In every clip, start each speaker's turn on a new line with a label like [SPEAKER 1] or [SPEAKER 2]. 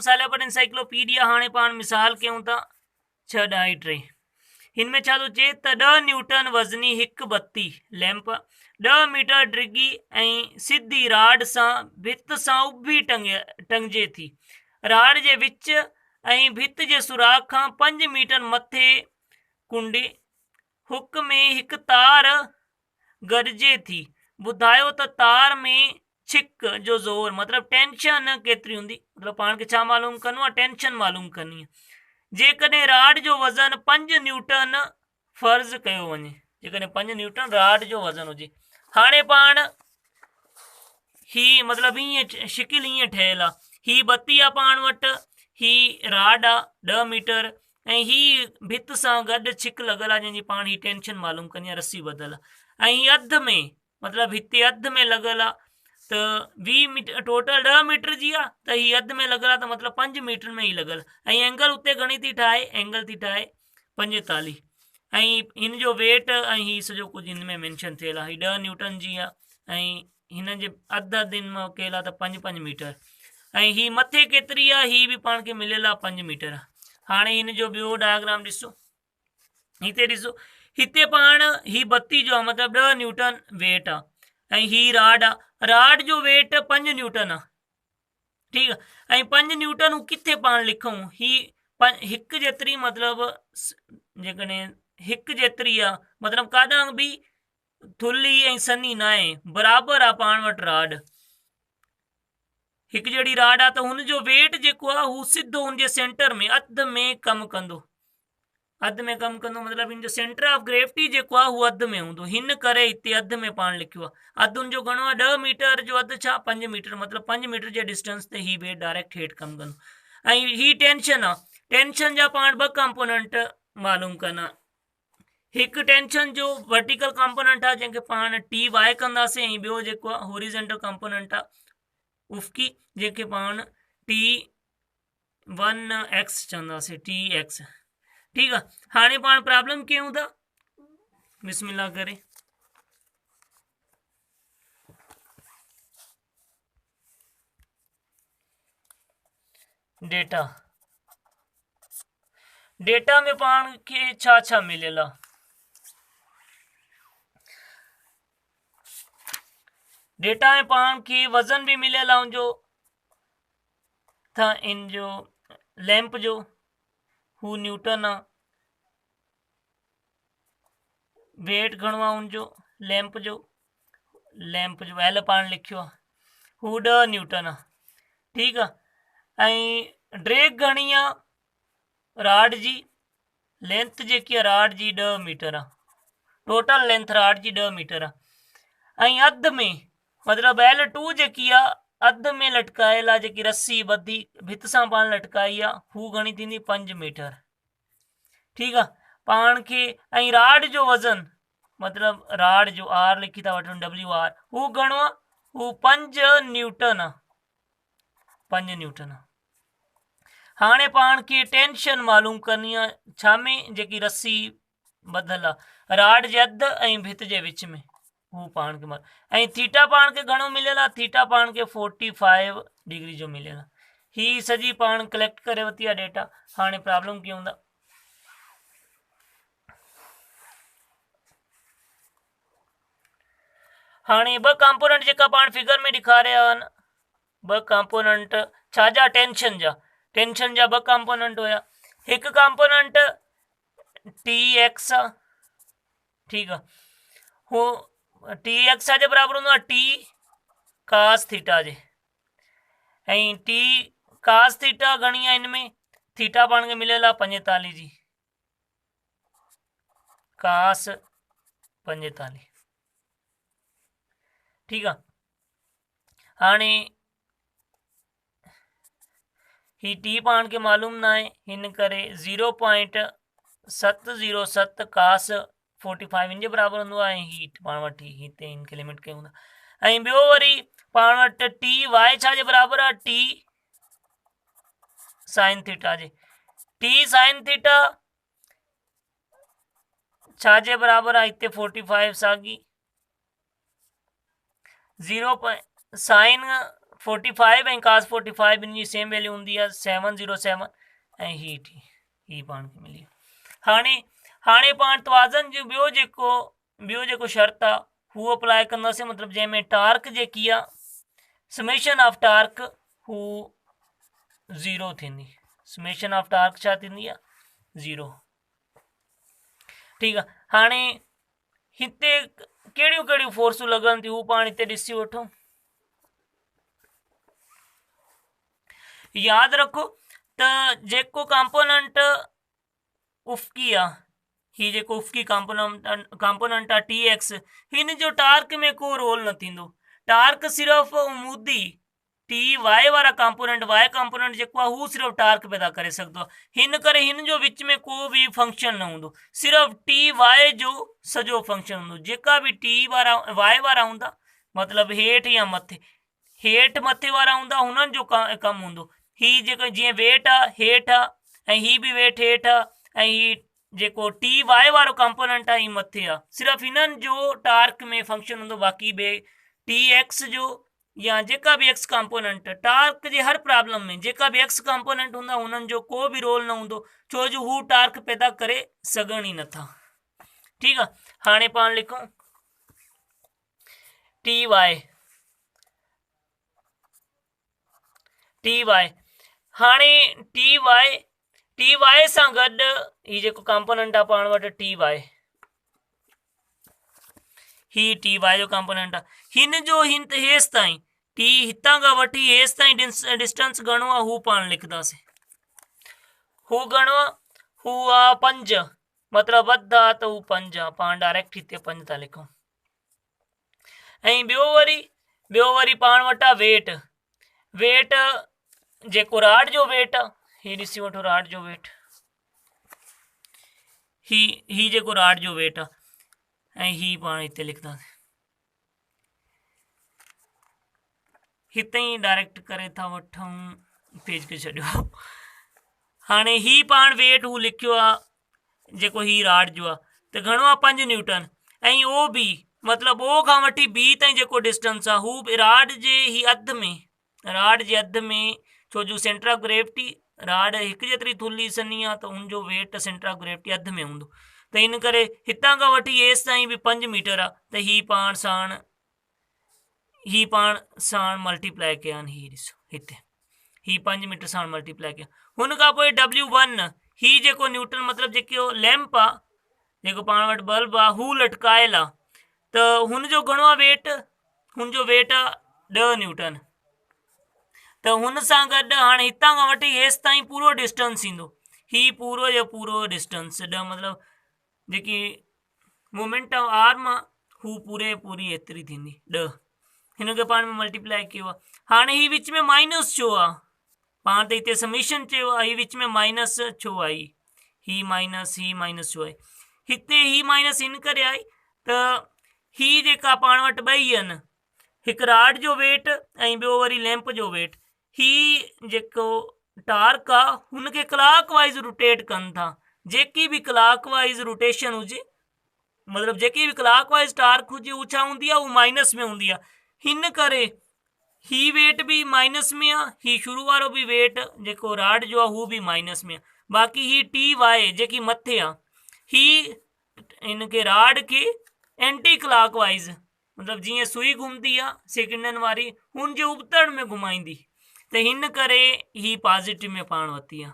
[SPEAKER 1] साल पर इंसाइक्लोपीडिया हाणे पाण मिसाल कयूं था 6.3 हिन में छा थो चए त 10 न्यूटन वज़नी हिकु बत्ती लैंप 10 मीटर डिघी ऐं सिधी राड सां भित सां उभी टंगे थी। राड जे विच ऐं भित जे सुराख खां 5 मीटर मथे कुंडे हुक में हिकु तार गॾिजे थी। ॿुधायो त तार में छिक जो ज़ोर मतिलबु टेंशन केतिरी हूंदी, मतिलबु पाण खे छा मालूम करिणो आहे, टेंशन मालूम करणी आहे। जेकॾहिं राड जो वज़न 5 न्यूटन फर्ज़ कयो वञे, जेकॾहिं 5 न्यूटन राड जो वज़न हुजे। हाणे पाण ही मतिलबु हीअं शिकिल हीअं ठहियलु आहे, ही बत्ती आहे पाण वटि, ही राड आहे 10 मीटर ऐं ही भित सां गॾु छिक लॻल आहे जंहिंजी पाण ही टेंशन मालूम करणी आहे, रस्सी ॿधल आहे। ऐं ही अधु में मतिलबु हिते अधु में लॻल आहे त 20 मीटर, टोटल 10 मीटर जी आहे त ही अधु में लॻल आहे त मतिलबु 5 मीटर में ई लॻल। ऐं एंगल उते घणी थी ठाहे, एंगल थी ठाहे 45 ऐं हिन जो वेट ऐं ही सॼो कुझु हिन में मेंशन थियल आहे। ही 10 न्यूटन जी आहे ऐं हिन जे अधु दिन में कयल आहे त 5 मीटर ऐं ही मथे केतिरी आहे ही बि पाण खे मिलियल आहे 5 मीटर। हाणे हिन जो ॿियो डायग्राम ॾिसो, हिते ॾिसो, हिते पाण ही बत्ती जो आहे मतिलबु 10 न्यूटन वेट आहे ऐं ही राड आहे, राड जो वेट 5 न्यूटन आहे, ठीकु आहे। ऐं 5 न्यूटन हू किथे पाण लिखूं, ही हिकु जेतिरी मतिलबु जेकॾहिं हिकु जेतिरी आहे मतिलबु काॾां बि थुल्ही ऐं सनी न आहे, बराबरि आहे पाण वटि राड, हिकु जहिड़ी राड आहे त हुनजो वेट जेको आहे हू सिधो हुनजे सेंटर में अधु में कमु कंदो, अधु में कमु कंदो मतिलबु हिन जो सेंटर ऑफ ग्रेविटी जेको आहे उहो अधु में हूंदो, हिन करे हिते अधु में पाण लिखियो आहे। अधु हुनजो घणो आहे 10 मीटर जो अधु छा 5 मीटर, मतिलबु 5 मीटर जे डिस्टेंस ते ही वेट डायरेक्ट हेठि कमु कंदो। ऐं ही टेंशन आहे, टेंशन जा पाण 2 कंपोनेंट मालूम करना, हिकु टेंशन जो वर्टिकल कंपोनेंट आहे जंहिंखे पाण टी वाई कंदासीं ऐं ॿियो जेको आहे हॉरिजेंटल कंपोनेंट आहे उफ़की जंहिंखे पाण T1x चवंदासीं, TX, ठीकु आहे। हाणे पाण प्रॉब्लम कयूं था, बिस्मिल्लाह करे। डेटा, डेटा में पाण खे छा छा मिलियल आहे, डेटा में पाण खे वज़न भी मिलियल आहे उनजो था, इन जो लैंप जो हू न्यूटन आहे, वेट घणो आहे उनजो लैंप जो एल पाण लिखियो आहे, हू 10 न्यूटन आहे, ठीकु आहे। ऐं ड्रैग घणी आहे राड जी, लेंथ जेकी आहे राड जी 10 मीटर आहे, टोटल लेंथ राड जी 10 मीटर आहे। ऐं अधु में मतिलबु L2 जेकी आहे अधु में लटकायल आहे, जेकी रस्सी ॿधी भित सां पाण लटकाई आहे हू घणी थींदी 5 मीटर, ठीकु आहे। पाण खे ऐं राड जो वज़न मतिलबु राड जो R लिखी था वठूं WR, हू घणो आहे, हू 5 न्यूटन आहे, 5 न्यूटन आहे। हाणे पाण खे टेंशन मालूम करणी आहे छा में, जेकी रस्सी ॿधल आहे राड जे अधु ऐं भित जे विच में, हू पाण खे ऐं थीटा पाण खे घणो मिलियल आहे, थीटा पाण खे 45 डिग्री जो मिलियल आहे। ही सॼी पाण कलेक्ट करे वरिती आहे डेटा। हाणे प्रॉब्लम कयूं था, हाणे 2 कंपोनेंट जेका पाण फिगर में ॾेखारिया आहिनि, 2 कंपोनेंट छाजा, टेंशन जा 2 कंपोनेंट हुया। हिकु कंपोनेंट TX आहे, ठीकु आहे, हू TX छाजे बराबरि हूंदो आहे, T cos थीटा जे, ऐं T cos थीटा घणी आहे, हिन में थीटा पाण खे मिलियल आहे 45 जी, cos 45, ठीकु आहे। हाणे ही T पाण खे मालूम न आहे, हिन करे 0.707 cos 45 हिन जे बराबरि हूंदो आहे, ऐं ही पाण वटि हिते हिनखे लिमिट कयूं था। ऐं ॿियो वरी पाण वटि TY छाजे बराबरि आहे, T sin थीटा जे, T sin थीटा छाजे बराबरि आहे, हिते 45 साॻी 0 sin 45 ऐं cos 45 इन जी सेम वैल्यू हूंदी आहे 707 ऐं ही पाण खे मिली। हाणे पाण तवाज़न जो ॿियो जेको शर्त आहे हू अप्लाई कंदासीं, मतिलबु जंहिंमें टार्क जेकी आहे समेशन ऑफ टार्क हू 0 थींदी। समेशन ऑफ टार्क छा थींदी आहे 0। ठीकु आहे। हाणे हिते कहिड़ियूं कहिड़ियूं फोर्सूं लॻनि थियूं हू पाण हिते ॾिसी वठूं। यादि रखो त जेको कंपोनेंट उफ़क़ी आहे, ही जेको उफ़क़ी कंपोनेंट आहे TX, हिन जो टार्क में को रोल न थींदो। टार्क सिर्फ़ु उमूदी TY वारा कंपोनेंट वाई कंपोनेंट जेको आहे हू सिर्फ़ु टार्क पैदा करे सघंदो आहे। हिन करे हिन जो विच में को बि फंक्शन न हूंदो, सिर्फ़ु TY जो सॼो फंक्शन हूंदो। जेका बि वाई वारा हूंदा, मतिलबु हेठि या मथे वारा हूंदा, हुननि जो कमु हूंदो। ही जेको जीअं वेट आहे हेठि आहे ऐं ही बि वेट हेठि आहे, ऐं ही जेको TY वारो कंपोनेंट आहे ही मथे आहे। सिर्फ़ु हिननि जो टार्क में फंक्शन हूंदो, बाक़ी ॿिए TX जो या जेका बि एक्स कंपोनेंट टार्क जे हर प्रॉब्लम में जेका बि एक्स कंपोनेंट हूंदा हुननि जो को बि रोल न हूंदो, छो जो हू टार्क पैदा करे सघनि ई नथा। ठीकु आहे। हाणे पाण लिखूं TY। हाणे TY सां गॾु ही जेको कंपोनेंट आहे पाण वटि TY, ही TY जो कंपोनेंट आहे। हिन जो हेसि ताईं हितां खां वठी हेसि ताईं डिस्टेंस घणो आहे हू पाण लिखंदासीं। हू घणो आहे, हू आहे 5, मतिलबु वधि आहे त हू 5 आहे। पाण डायरेक्ट हिते 5 था लिखूं। ऐं ॿियो वरी पाण वटि आहे वेट जेको राड जो वेट आहे, ही ॾिसी वठो राड जो वेट, ही जेको राड जो वेट आहे ऐं ही पाण हिते लिखंदासीं। हिते ई डायरेक्ट करे था वठूं, पेज खे छॾियो। हाणे ही पाण वेट हू लिखियो आहे जेको ही राड जो आहे त घणो आहे 5 न्यूटन। ऐं ओ बी मतिलबु ओ खां वठी बी ताईं जेको डिस्टेंस आहे हू राड जे अध में, छो जो सेंटर ऑफ ग्रेविटी राड हिकु जेतिरी थुल्ही सनी आहे त हुनजो वेट सेंटर ऑफ ग्रेविटी अध में हूंदो, त इन करे हितां खां वठी हेसि ताईं बि 5 मीटर आहे, त ही पाण साण मल्टीप्लाई कया आहिनि। ही ॾिसो हिते ही 5 मीटर साण मल्टीप्लाई कया। हुन खां पोइ W1 ही जेको न्यूटन मतिलबु जेको लैंप आहे, जेको पाण वटि बल्ब आहे हू लटकायल आहे, त हुनजो घणो आहे वेट, हुनजो वेट आहे 10 न्यूटन। त हुन सां गॾु हाणे हितां खां वठी हेसि ताईं पूरो डिस्टेंस ईंदो, ही पूरो जो पूरो डिस्टेंस 10, मतिलबु जेकी मोमेंट ऑफ आर्म आहे हू पूरी एतिरी थींदी 10। हिन खे पाण में मल्टीप्लाई कयो आहे। हाणे ही विच में माइनस छो आहे, पाण त हिते समेशन चयो आहे, ही विच में माइनस छो आई, ही माइनस छो आहे, हिते ही माइनस हिन करे आई त ही जेका पाण वटि ॿई आहिनि, हिकु राड जो वेट ऐं ॿियो वरी लैंप जो वेट, ही जेको टार्क आहे हुनखे क्लॉक वाइज रोटेट कनि था। जेकी बि क्लॉक वाइज रोटेशन हुजे, मतिलबु जेकी बि क्लॉक वाइज टार्क हुजे हू छा हूंदी आहे, हू माइनस में हूंदी आहे। हिन करे ही वेट भी माइनस में आहे, ही शुरू वारो भी वेट जेको राड जो आहे हू भी माइनस में आहे। बाक़ी ही TY जेकी मथे आहे, ही इनके राड के एंटी क्लॉक वाइज, मतिलबु जीअं सुई घुमंदी आहे सेकंडनि वारी, हुन जे उबतड़ में घुमाईंदी, त हिन करे ही पॉजिटिव में पाण वरिती आहे।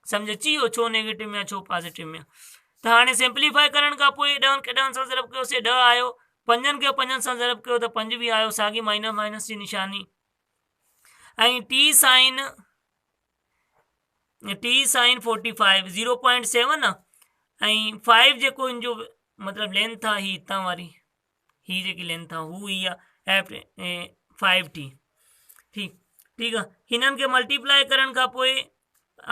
[SPEAKER 1] सम्झ अची वियो छो नेगेटिव में आहे छो पॉजिटिव में आहे। त हाणे सिंप्लीफाई करण खां पोइ 10 खे 10 सां ज़रब कयोसीं 10 आयो, 5 खे 5 सां ज़रब कयो त 5 भी आयो, साॻी माइनस जी निशानी। ऐं T साइन 45 0.7 आहे ऐं 5 जेको इन जो मतिलबु लेंथ आहे ही हितां वारी, ही जेकी लेंथ आहे हू ही आहे 5T। ठीकु आहे। हिननि खे मल्टीप्लाई करण खां पोइ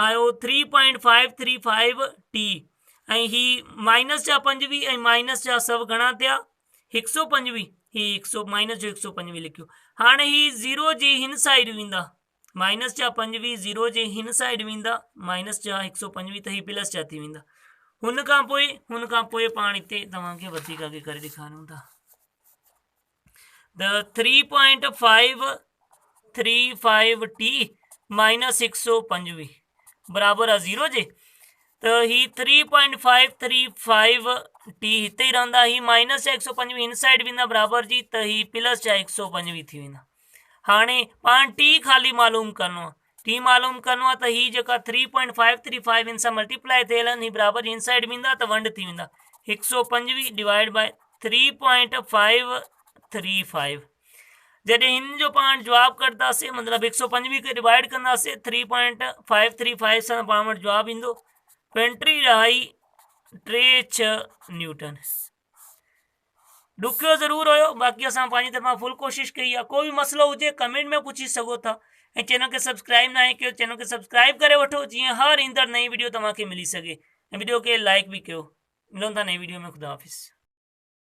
[SPEAKER 1] आयो 3.535T ऐं ही माइनस जा 5 ऐं माइनस जा सभु घणा थिया 125, ही माइनस जो 125 लिखियो। हाणे ही 0 जी हिन साइड वेंदा, माइनस जा 5 0 जे हिन साइड वेंदा, माइनस जा 125 त ही प्लस जा थी वेंदा। हुन खां पोइ पाण हिते तव्हांखे वधीक अॻे करे ॾेखारियूं था। त 3.5 3.35T माइनस 125 बराबर आहे 0 जे। त ही 3.535T हिते ही रहंदा, ही माइनस 125 इन साइड वेंदा बराबर जी, त ही प्लस जा 125 थी वेंदा। हाणे पाण टी खाली मालूम करणो आहे, टी मालूम करणो आहे त ही जेका 3.535 इन सां मल्टीप्लाई थियल आहिनि, ही बराबर इन साइड वेंदा त वंड थी वेंदा 125 डिवाइड बाय 3.535। जॾहिं हिन जो पाण जवाबु कढंदासीं, मतिलबु 125 खे डिवाइड कंदासीं 3.535 सां, पाण वटि जवाबु ईंदो 25.36 न्यूटन। ॾुखियो ज़रूरु हुयो, बाक़ी असां पंहिंजी तरफ़ां फुल कोशिशि कई आहे। कोई बि मसइलो हुजे कमेंट में पुछी सघो था, ऐं चैनल खे सब्सक्राइब न आहे कयो, चैनल खे सब्सक्राइब करे वठो, जीअं हर ईंदड़ नई वीडियो तव्हांखे मिली सघे, ऐं वीडियो खे लाइक बि कयो। मिलूं था नई वीडियो में, ख़ुदा हाफ़िज़।